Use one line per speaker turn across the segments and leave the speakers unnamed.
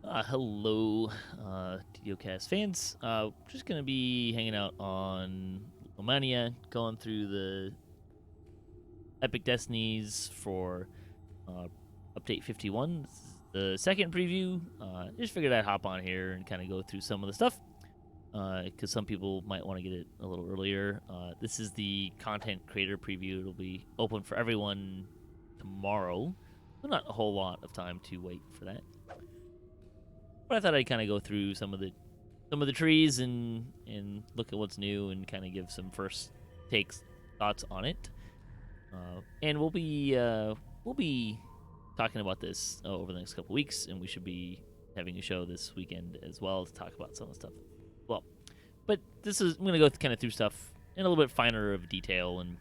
Hello, DDOcast fans. Just gonna be hanging out on Romania, going through the Epic Destinies for Update 51. This is the second preview. Just figured I'd hop on here and kind of go through some of the stuff, because some people might want to get it a little earlier. This is the content creator preview. It'll be open for everyone tomorrow, so not a whole lot of time to wait for that. But I thought I'd kind of go through some of the trees and look at what's new and kind of give some first takes thoughts on it. And we'll be talking about this over the next couple weeks, and we should be having a show this weekend as well to talk about some of the stuff. Well, but I'm gonna go kind of through stuff in a little bit finer of detail and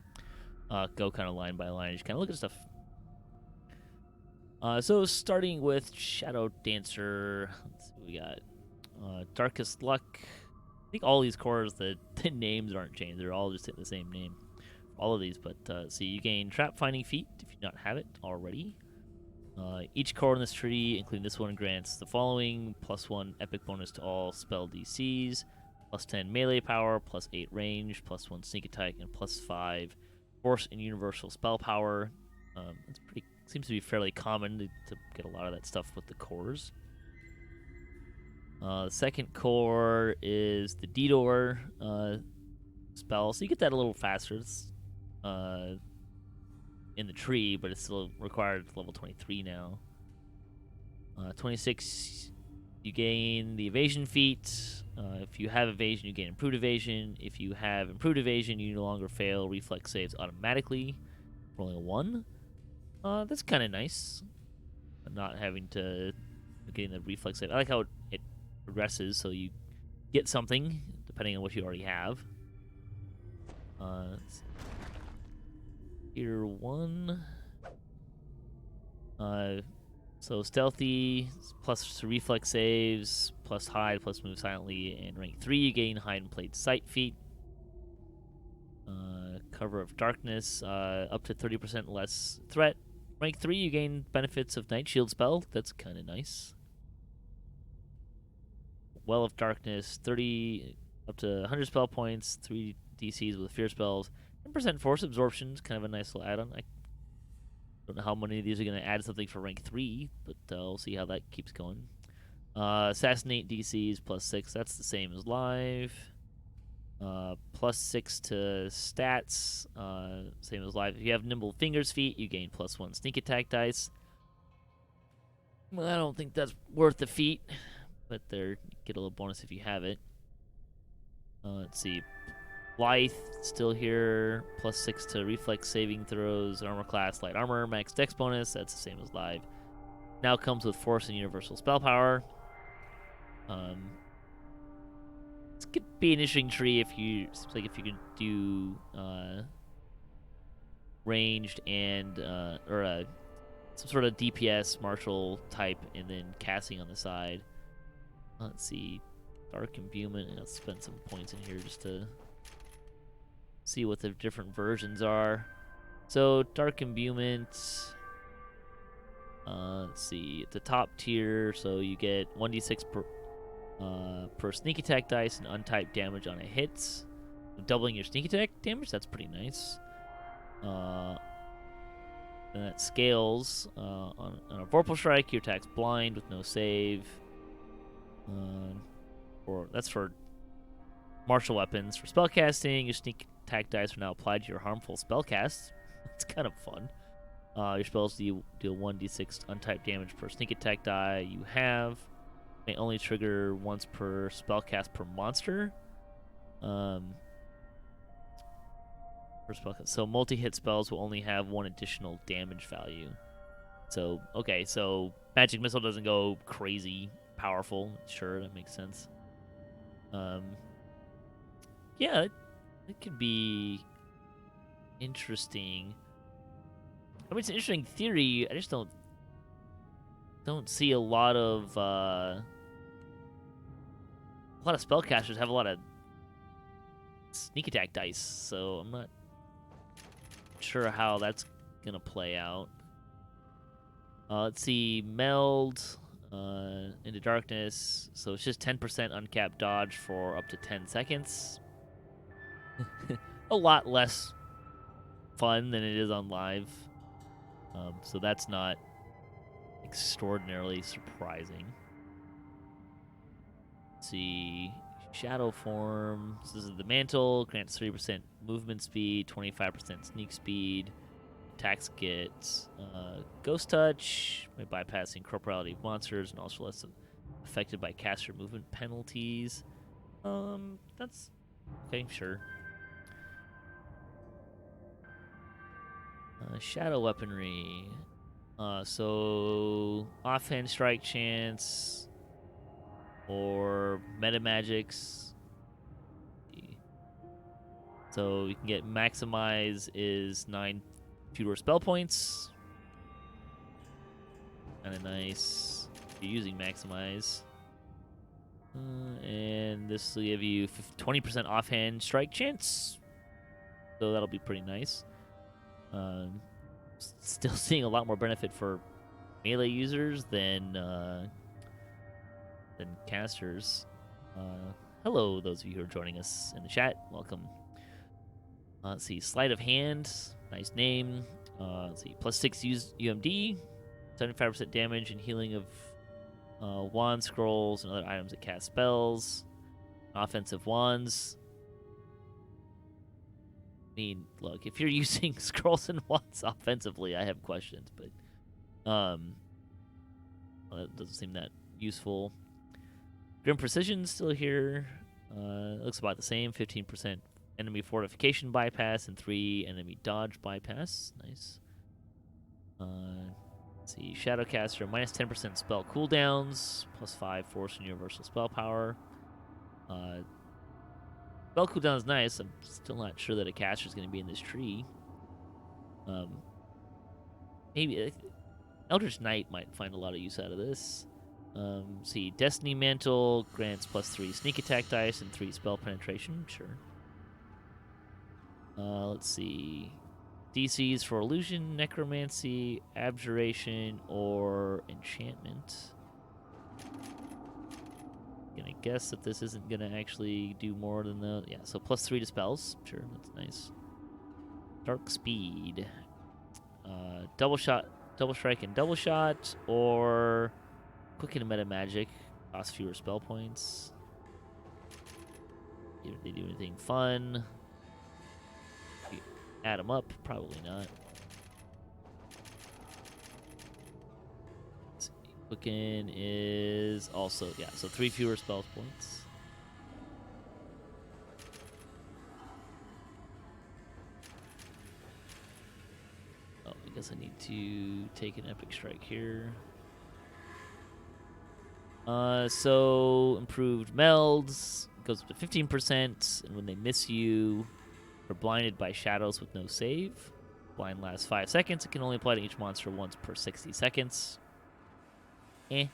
go kind of line by line, just kind of look at stuff. So starting with Shadowdancer, let's see what we got. Darkest Luck. I think all these cores, the names aren't changed. They're all just the same name. All of these, but see, you gain Trap Finding Feat if you don't have it already. Each core in this tree, including this one, grants the following: +1 epic bonus to all spell DCs, +10 melee power, +8 range, +1 sneak attack, and +5 force and universal spell power. It's pretty. Seems to be fairly common to get a lot of that stuff with the cores. The second core is the DDO spell, so you get that a little faster. It's in the tree, but it's still required level 23 now. 26, you gain the evasion feat. If you have evasion, you gain improved evasion. If you have improved evasion, you no longer fail reflex saves automatically, rolling a 1. That's kind of nice. Not having to getting the reflex save. I like how it progresses, so you get something depending on what you already have. Tier 1. So stealthy plus reflex saves plus hide plus move silently, and rank 3 you gain hide and plain sight feat. Cover of darkness, up to 30% less threat. Rank 3, you gain benefits of Night Shield spell. That's kind of nice. Well of Darkness, 30 up to 100 spell points, 3 DCs with fear spells, 10% force absorption is kind of a nice little add-on. I don't know how many of these are going to add something for rank 3, but we'll see how that keeps going. Assassinate DCs +6, that's the same as live. +6 to stats, same as live. If you have Nimble Fingers feat, you gain +1 sneak attack dice. Well, I don't think that's worth the feat, but there, get a little bonus if you have it. Let's see. Lithe, still here, +6 to reflex saving throws, armor class, light armor, max dex bonus, that's the same as live. Now comes with force and universal spell power. This could be an interesting tree if you can do ranged and some sort of DPS martial type, and then casting on the side. Let's see, Dark Imbuement, and I'll spend some points in here just to see what the different versions are. So Dark Imbuement, let's see, at the top tier, so you get 1d6 per sneak attack dice and untyped damage on a hit. Doubling your sneak attack damage, that's pretty nice. And that scales on a Vorpal Strike, your attack's blind with no save. That's for martial weapons. For spellcasting, your sneak attack dice are now applied to your harmful spellcasts. It's kind of fun. Your spells deal 1d6 untyped damage per sneak attack die you have. May only trigger once per spellcast per monster. So multi-hit spells will only have 1 additional damage value. So, okay, so Magic Missile doesn't go crazy powerful. Sure, that makes sense. Yeah, it could be interesting. I mean, it's an interesting theory. I just don't see a lot of spellcasters have a lot of sneak attack dice, so I'm not sure how that's gonna play out. Let's see, meld into into darkness. So it's just 10% uncapped dodge for up to 10 seconds. A lot less fun than it is on live. So that's not extraordinarily surprising. Let's see. Shadow form. So this is the mantle. Grants 3% movement speed, 25% sneak speed. Attacks get ghost touch by bypassing corporality of monsters and also less affected by caster movement penalties. That's okay, sure. Shadow weaponry. So offhand strike chance or meta magics. So you can get maximize is 9 fewer spell points. Kind of nice if you're using maximize. And this will give you 20% offhand strike chance. So that'll be pretty nice. Still seeing a lot more benefit for melee users than casters. Hello, those of you who are joining us in the chat. Welcome. Let's see. Sleight of hand. Nice name. Let's see. +6 UMD. 75% damage and healing of wand scrolls and other items that cast spells. Offensive wands. I mean, look, if you're using scrolls and wands offensively, I have questions, but well, that doesn't seem that useful. Grim Precision's still here. Looks about the same. 15% enemy fortification bypass and 3 enemy dodge bypass. Nice. Let's see. Shadowcaster, -10% spell cooldowns, +5 force and universal spell power. Spell cooldown is nice. I'm still not sure that a caster is going to be in this tree. Maybe Eldritch Knight might find a lot of use out of this. See, Destiny Mantle grants +3 sneak attack dice and 3 spell penetration. Sure. Let's see. DCs for illusion, necromancy, abjuration, or enchantment. Gonna guess that this isn't gonna actually do more than the so +3 to spells. Sure, that's nice. Dark speed. Double shot, double strike, and double shot, or quicken meta magic. Cost fewer spell points. If they do anything fun. Add them up, probably not. Quicken is also, so 3 fewer spell points. Oh, I guess I need to take an epic strike here. So improved melds goes up to 15%, and when they miss you, are blinded by shadows with no save. Blind lasts 5 seconds. It can only apply to each monster once per 60 seconds. And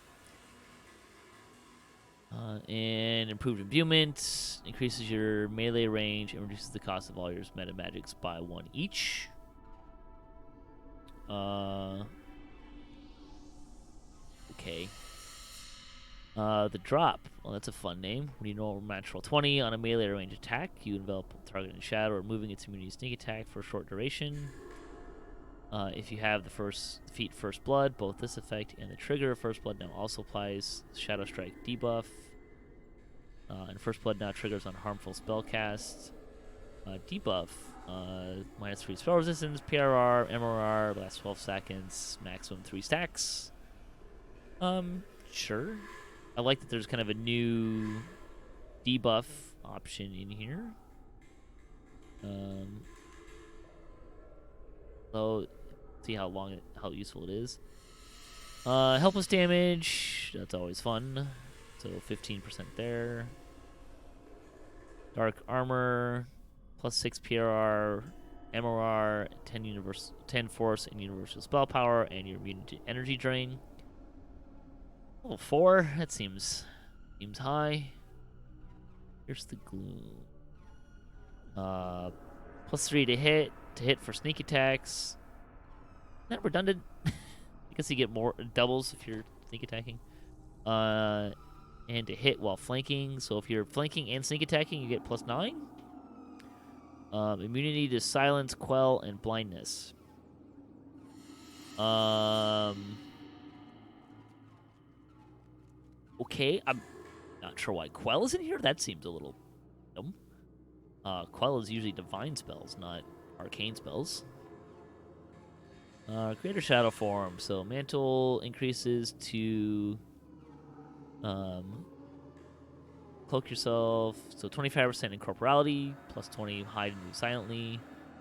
improved imbuement increases your melee range and reduces the cost of all your meta magics by 1 each. Okay. The drop. Well, that's a fun name. When you roll natural 20 on a melee range attack, you envelop the target in shadow, removing its immunity to sneak attack for a short duration. If you have the feat First Blood, both this effect and the trigger of First Blood now also applies Shadow Strike debuff. And First Blood now triggers on harmful spell cast. Debuff, -3 spell resistance, PRR, MRR, lasts 12 seconds, maximum 3 stacks. Sure. I like that there's kind of a new debuff option in here. So see how useful it is. Helpless damage, that's always fun. So 15% there. Dark armor, +6 PRR, MRR, 10 force and universal spell power, and you're immune to energy drain. Level 4, that seems high. Here's the gloom. +3 to hit for sneak attacks. Not redundant. I guess you get more doubles if you're sneak attacking. And to hit while flanking. So if you're flanking and sneak attacking, you get +9. Immunity to silence, quell, and blindness. Okay, I'm not sure why quell is in here. That seems a little dumb. Quell is usually divine spells, not arcane spells. Greater shadow form. So mantle increases to cloak yourself. So 25% incorporality, +20 hide and move silently.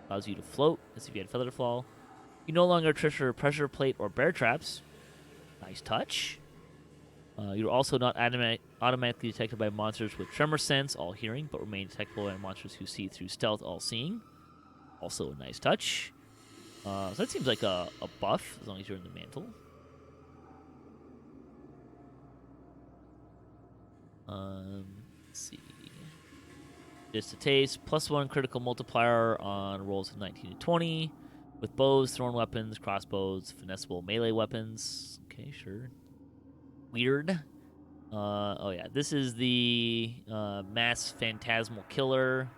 Allows you to float as if you had feather fall. You no longer trigger pressure plate or bear traps. Nice touch. You're also not automatically detected by monsters with tremor sense, all hearing, but remain detectable by monsters who see through stealth, all seeing. Also a nice touch. So that seems like a buff, as long as you're in the mantle. Let's see. Just a taste. +1 critical multiplier on rolls of 19 to 20. With bows, thrown weapons, crossbows, finessable melee weapons. Okay, sure. Weird. Oh yeah, this is the mass phantasmal killer.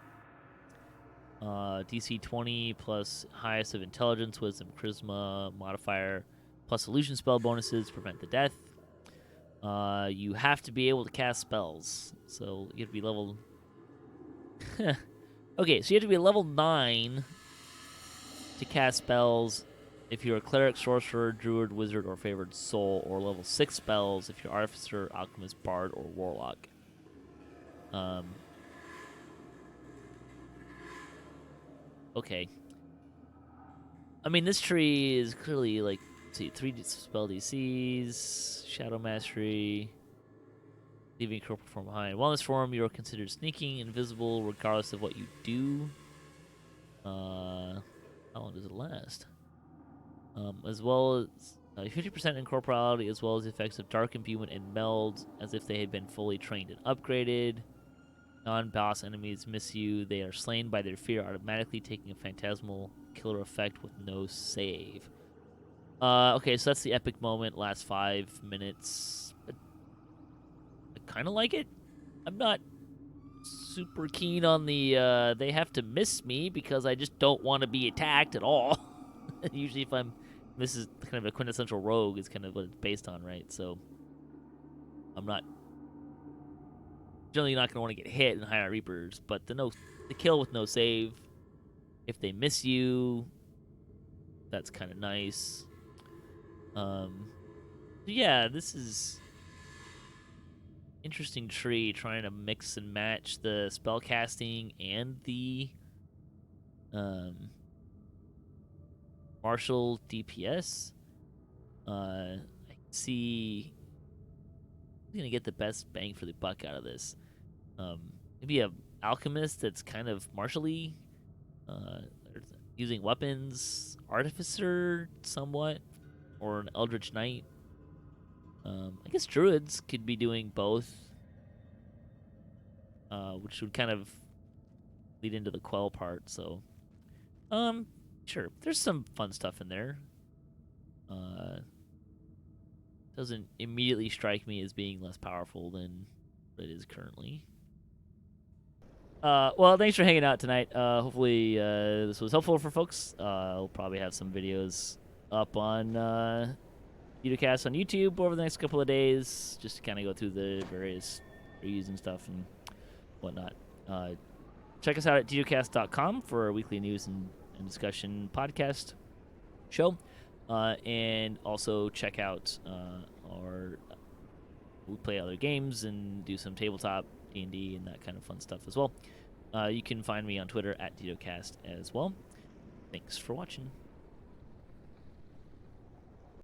DC 20 plus highest of intelligence, wisdom, charisma modifier, plus illusion spell bonuses prevent the death. You have to be able to cast spells, so you have to be level. Okay, so you have to be level 9 to cast spells if you're a cleric, sorcerer, druid, wizard, or favored soul, or level 6 spells if you're artificer, alchemist, bard, or warlock. Okay. I mean, this tree is clearly like, let's see, 3 spell DCs, shadow mastery, leaving corporal form behind. Wellness form, you're considered sneaking, invisible, regardless of what you do. How long does it last? As well as 50% incorporeality, as well as the effects of dark imbuement and meld, as if they had been fully trained and upgraded. Non-boss enemies miss you. They are slain by their fear, automatically taking a phantasmal killer effect with no save. Okay, so that's the epic moment. Last 5 minutes. I kind of like it. I'm not super keen on the they have to miss me because I just don't want to be attacked at all. Usually if this is kind of a quintessential rogue is kind of what it's based on, right? So I'm not generally not going to want to get hit in Higher Reapers, but the kill with no save, if they miss you, that's kind of nice. Yeah, this is interesting tree trying to mix and match the spell casting and the martial DPS. I can see I'm gonna get the best bang for the buck out of this. Maybe a alchemist that's kind of martially, using weapons, artificer somewhat, or an eldritch knight. I guess druids could be doing both, which would kind of lead into the quell part. So, sure, there's some fun stuff in there. Doesn't immediately strike me as being less powerful than it is currently. Well, thanks for hanging out tonight. Hopefully, this was helpful for folks. I'll probably have some videos up on DDOcast on YouTube over the next couple of days, just to kind of go through the various trees and stuff and whatnot. Check us out at DDOcast.com for our weekly news and discussion podcast show. And also check out we play other games and do some tabletop D&D and that kind of fun stuff as well. You can find me on Twitter at DDOcast as well. Thanks for watching.